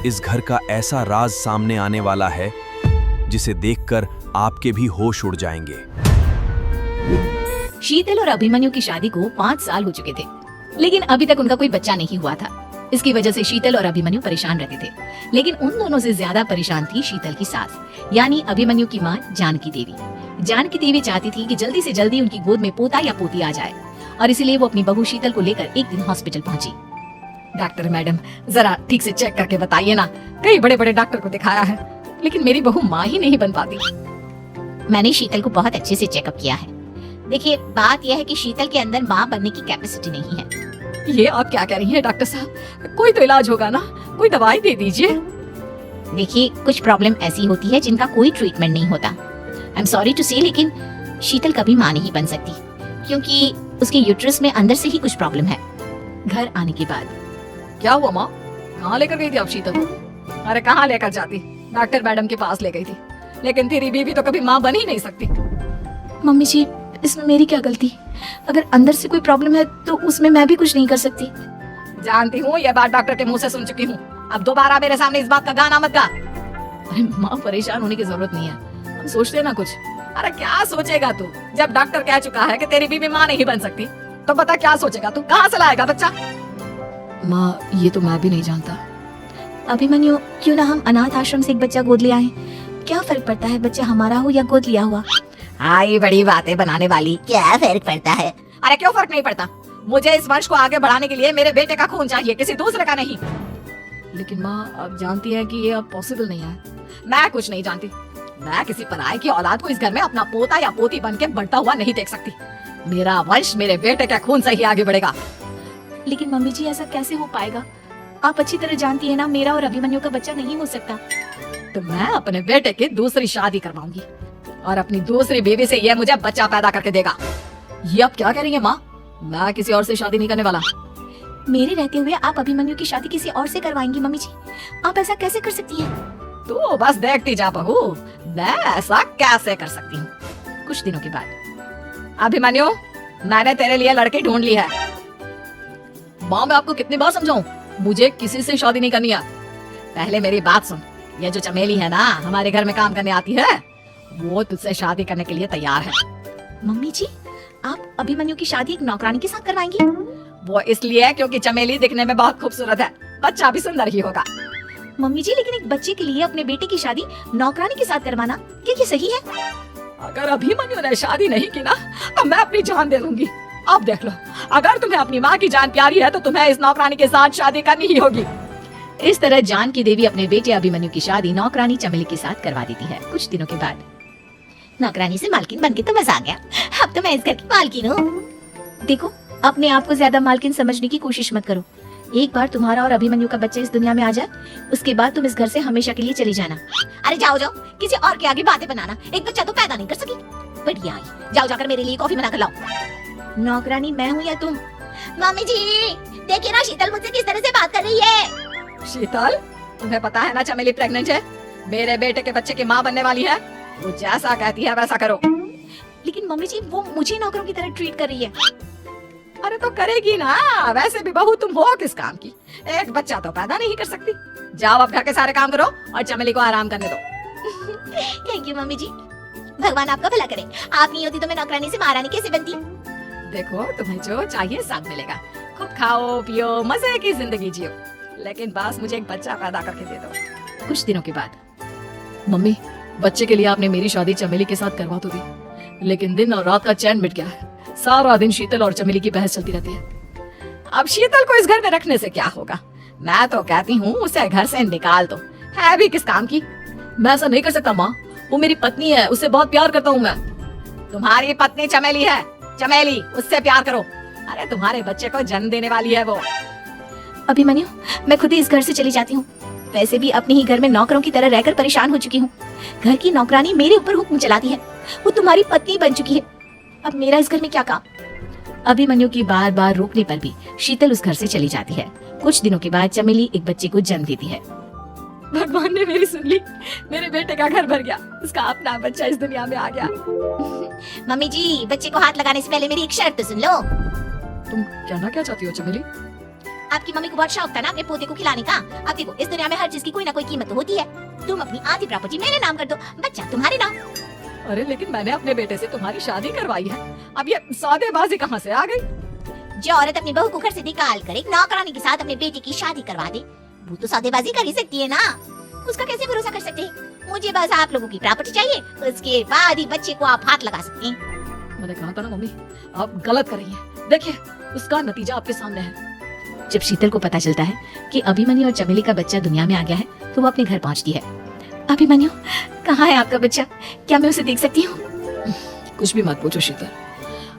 इस घर का ऐसा राज सामने आने वाला है जिसे देखकर आपके भी होश उड़ जाएंगे। शीतल और अभिमन्यु की शादी को 5 साल हो चुके थे, लेकिन अभी तक उनका कोई बच्चा नहीं हुआ था। इसकी वजह से शीतल और अभिमन्यु परेशान रहते थे, लेकिन उन दोनों से ज्यादा परेशान थी शीतल की सास, यानी अभिमन्यु की माँ जानकी देवी। जानकी देवी चाहती थी कि जल्दी से जल्दी उनकी गोद में पोता या पोती आ जाए, और इसीलिए वो अपनी बहू शीतल को लेकर एक दिन हॉस्पिटल पहुंची। डॉक्टर मैडम, जरा ठीक से चेक करके बताइए ना, कई बड़े बड़े डॉक्टर को दिखाया है, लेकिन मेरी बहू माँ ही नहीं बन पाती। मैंने शीतल को बहुत अच्छे से चेकअप किया है। देखिए, बात यह है कि शीतल के अंदर माँ बनने की कैपेसिटी नहीं है। ये आप क्या कह रही हैं डॉक्टर साहब? कोई तो इलाज होगा ना, कोई दवाई दे दीजिए। देखिए, कुछ प्रॉब्लम ऐसी होती है जिनका कोई ट्रीटमेंट नहीं होता। आई एम सॉरी टू से, लेकिन शीतल कभी माँ नहीं बन सकती, क्योंकि उसके यूट्रस में अंदर से ही कुछ प्रॉब्लम है। घर आने के बाद क्या हुआ माँ? कहाँ लेकर गई थी आप शीतल को? अरे कहाँ लेकर जाती, डॉक्टर मैडम के पास ले गई थी, लेकिन तेरी बीवी तो कभी माँ बन ही नहीं सकती। मम्मी जी, इसमें मेरी क्या गलती? अगर अंदर से कोई प्रॉब्लम है तो उसमें मैं भी कुछ नहीं कर सकती। जानती हूँ, ये बात डॉक्टर के मुंह से सुन चुकी हूँ। अब दोबारा मेरे सामने इस बात का गाना मत गा। अरे माँ, परेशान होने की जरूरत नहीं है, हम सोचते हैं ना कुछ। अरे क्या सोचेगा तू? जब डॉक्टर कह चुका है कि तेरी बीवी माँ नहीं बन सकती, तो बता क्या सोचेगा तू? कहाँ से लाएगा बच्चा? माँ, ये तो मैं भी नहीं जानता। अभिमन्यु, क्यों ना हम अनाथ आश्रम से एक बच्चा गोद ले आए? क्या फर्क पड़ता है बच्चा हमारा हो या गोद लिया हुआ? आई बड़ी बातें बनाने वाली। क्या फर्क पड़ता है? अरे क्यों फर्क नहीं पड़ता? मुझे इस वंश को आगे बढ़ाने के लिए मेरे बेटे का खून चाहिए, किसी दूसरे का नहीं। लेकिन माँ, आप जानती हैं कि ये अब पॉसिबल नहीं है। मैं कुछ नहीं जानती। मैं किसी पराये की औलाद को इस घर में अपना पोता या पोती बन के बढ़ता हुआ नहीं देख सकती। मेरा वंश मेरे बेटे के खून से ही आगे बढ़ेगा। लेकिन मम्मी जी, ऐसा कैसे हो पाएगा? आप अच्छी तरह जानती है ना, मेरा और अभिमन्यु का बच्चा नहीं हो सकता। तो मैं अपने बेटे की दूसरी शादी करवाऊंगी और अपनी दूसरी बीवी से ये मुझे बच्चा पैदा करके देगा। ये आप क्या कह रही है माँ? मैं किसी और से शादी नहीं करने वाला। मेरे रहते हुए आप अभिमन्यु की शादी किसी और से करवाएंगी? मम्मी जी, आप ऐसा कैसे कर सकती हैं? तो बस देखती जा बहू, मैं ऐसा कैसे कर सकती हूँ। कुछ दिनों के बाद, अभिमन्यु, मैंने तेरे लिए लड़की ढूंढ ली है। माँ, मैं आपको कितनी बार समझाऊं, मुझे किसी से शादी नहीं करनी है। पहले मेरी बात सुन। ये जो चमेली है ना, हमारे घर में काम करने आती है, वो तुझसे शादी करने के लिए तैयार है। मम्मी जी, आप अभिमन्यु की शादी एक नौकरानी के साथ करवाएंगी? वो इसलिए क्योंकि चमेली दिखने में बहुत खूबसूरत है, बच्चा भी सुंदर ही होगा। मम्मी जी, लेकिन एक बच्चे के लिए अपने बेटे की शादी नौकरानी के साथ करवाना, क्या ये सही है? अगर अभिमन्यु ने शादी नहीं की ना, तो मैं अपनी जान दे दूंगी। अब देख लो, अगर तुम्हें अपनी माँ की जान प्यारी है तो तुम्हें इस नौकरानी के साथ शादी करनी ही होगी। इस तरह जानकी देवी अपने बेटे अभिमन्यु की शादी नौकरानी चमेली के साथ करवा देती है। कुछ दिनों के बाद, नौकरानी से मालकिन बनके तो मजा आ गया। अब तो मैं इस घर की मालकिन हूँ। देखो, अपने आप को ज्यादा मालकिन समझने की कोशिश मत करो। एक बार तुम्हारा और अभिमन्यु का बच्चा इस दुनिया में आ जाए, उसके बाद तुम इस घर से हमेशा के लिए चली जाना। अरे जाओ जाओ, किसी और के आगे बातें बनाना। एक बच्चा तो पैदा नहीं कर सकी। बढ़िया आई, जाओ जाकर मेरे लिए कॉफी बना कर लाओ। नौकरानी मैं हूँ या तुम? मम्मी जी, देखिए ना शीतल मुझसे किस तरह से बात कर रही है। शीतल, तुम्हें पता है ना चमेली प्रेग्नेंट है, मेरे बेटे के बच्चे की माँ बनने वाली है। वो जैसा कहती है वैसा करो। लेकिन मम्मी जी, वो मुझे नौकरों की तरह ट्रीट कर रही है। अरे तो करेगी ना, वैसे भी बहू तुम हो किस काम की? एक बच्चा तो पैदा नहीं कर सकती। जाओ अब घर के सारे काम करो और चमेली को आराम करने दो। थैंक यू मम्मी जी। भगवान आपका भला करे। आप नहीं होती तो मैं नौकरानी से महारानी कैसे बनती? देखो, तुम्हें जो चाहिए सब मिलेगा। खूब खाओ पियो, मजे की जिंदगी जियो, लेकिन बस मुझे एक बच्चा पैदा करके दे दो। कुछ दिनों के बाद, मम्मी, बच्चे के लिए आपने मेरी शादी चमेली के साथ करवा तो दी, लेकिन दिन और रात का चैन मिट गया है। सारा दिन शीतल और चमेली की बहस चलती रहती है। अब शीतल को इस घर में रखने से क्या होगा? मैं तो कहती हूँ उसे घर से निकाल दो, है भी किस काम की। मैं ऐसा नहीं कर सकता माँ, वो मेरी पत्नी है, उससे बहुत प्यार करता हूँ मैं। तुम्हारी पत्नी चमेली है, चमेली, उससे प्यार करो। अरे तुम्हारे बच्चे को जन्म देने वाली है वो। अभिमन्यु, मैं खुद ही इस घर से चली जाती हूँ। वैसे भी अपने ही घर में नौकरों की तरह रहकर परेशान हो चुकी हूँ। घर की नौकरानी मेरे ऊपर हुक्म चलाती है, वो तुम्हारी पत्नी बन चुकी है। अब मेरा इस घर में क्या काम? अभिमन्यु की बार बार रोकने पर भी शीतल उस घर से चली जाती है। कुछ दिनों के बाद चमेली एक बच्चे को जन्म देती है। भगवान ने मेरी सुन ली, मेरे बेटे का घर भर गया, उसका अपना बच्चा इस दुनिया में आ गया। मम्मी जी, बच्चे को हाथ लगाने से पहले मेरी एक शर्त तो सुन लो। तुम कहना क्या चाहती हो चमेली? आपकी मम्मी को बहुत शौक था ना अपने पोते को खिलाने का। अब देखो इस दुनिया में हर चीज की कोई ना कोई कीमत तो होती है। तुम अपनी आधी प्रॉपर्टी मेरे नाम कर दो, बच्चा तुम्हारे नाम। अरे लेकिन मैंने अपने बेटे से तुम्हारी शादी करवाई है, अब ये सौदेबाजी कहाँ से आ गई? जो औरत अपनी बहू को घर से निकाल कर एक नौकरानी के साथ अपने बेटे की शादी करवा दे, वो तो सौदेबाजी कर ही सकती है ना। उसका कैसे भरोसा कर सकते हैं? मुझे बस आप लोगों की प्रॉपर्टी चाहिए, उसके बाद ही बच्चे को आप हाथ लगा सकते हैं। मैंने कहा था ना मम्मी, आप गलत कर रही हैं। देखिए उसका नतीजा आपके सामने है। जब शीतल को पता चलता है कि अभिमन्यु और चमेली का बच्चा दुनिया में आ गया है तो वो अपने घर पहुंचती है। अभिमन्यु, कहाँ है आपका बच्चा? क्या मैं उसे देख सकती हूँ? कुछ भी मत पूछो शीतल,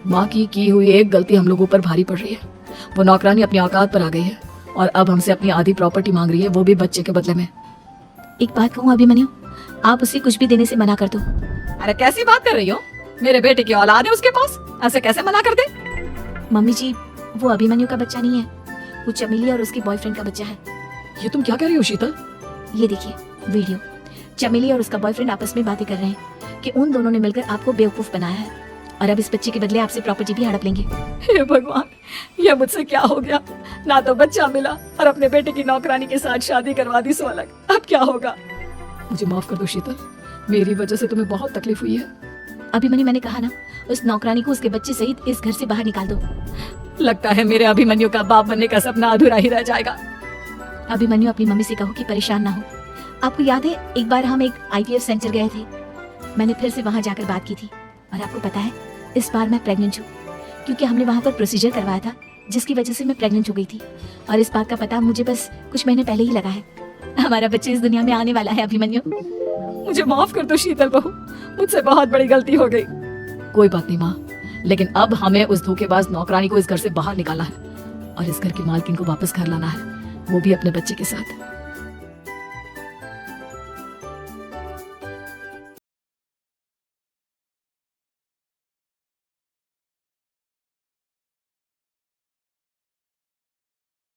माँ की हुई एक गलती हम लोगों पर भारी पड़ रही है। वो नौकरानी अपनी औकात पर आ गई है और अब हमसे अपनी आधी प्रॉपर्टी मांग रही है, वो भी बच्चे के बदले में। एक बात कहूँ अभिमन्यु, आप उसे कुछ भी देने से मना कर दो। अरे कैसी बात कर रही हो? मेरे बेटे की औलाद है उसके पास, ऐसे कैसे मना कर दे? मम्मी जी, वो अभिमन्यु का बच्चा नहीं है, वो चमेली और उसके बॉयफ्रेंड का बच्चा है। ये तुम क्या कह रही हो शीतल? ये देखिए वीडियो, चमेली और उसका बॉयफ्रेंड आपस में बातें कर रहे हैं कि उन दोनों ने मिलकर आपको बेवकूफ बनाया है और अब इस बच्चे के बदले आपसे प्रॉपर्टी भी हड़प लेंगे। हे भगवान, ये मुझसे क्या हो गया? ना तो बच्चा मिला और अपने बेटे की नौकरानी के साथ शादी करवा दी, सो अलग। अब क्या होगा? मुझे माफ कर दो शीतल, मेरी वजह से तुम्हें बहुत तकलीफ हुई है। अभिमन्यु, मैंने कहा ना, उस नौकरानी को उसके बच्चे सहित इस घर से बाहर निकाल दो। लगता है मेरे अभिमन्यु का बाप बनने का सपना अधूरा ही रह जाएगा। अभिमन्यु, अपनी मम्मी से कहो कि परेशान ना हो। आपको याद है एक बार हम एक IVF सेंटर गए थे, मैंने फिर से वहां जाकर बात की थी और आपको पता है इस बार मैं प्रेग्नेंट हूँ, क्योंकि हमने वहां पर प्रोसीजर करवाया था जिसकी वजह से मैं प्रेग्नेंट हो गई थी और इस बात का पता मुझे बस कुछ महीने पहले ही लगा है। हमारा बच्चा इस दुनिया में आने वाला है अभिमन्यु। मुझे माफ कर दो शीतल बहू, मुझसे बहुत बड़ी गलती हो गई। कोई बात नहीं माँ, लेकिन अब हमें उस धोखेबाज नौकरानी को इस घर से बाहर निकाला है और इस घर की मालकिन को वापस घर लाना है, वो भी अपने बच्चे के साथ।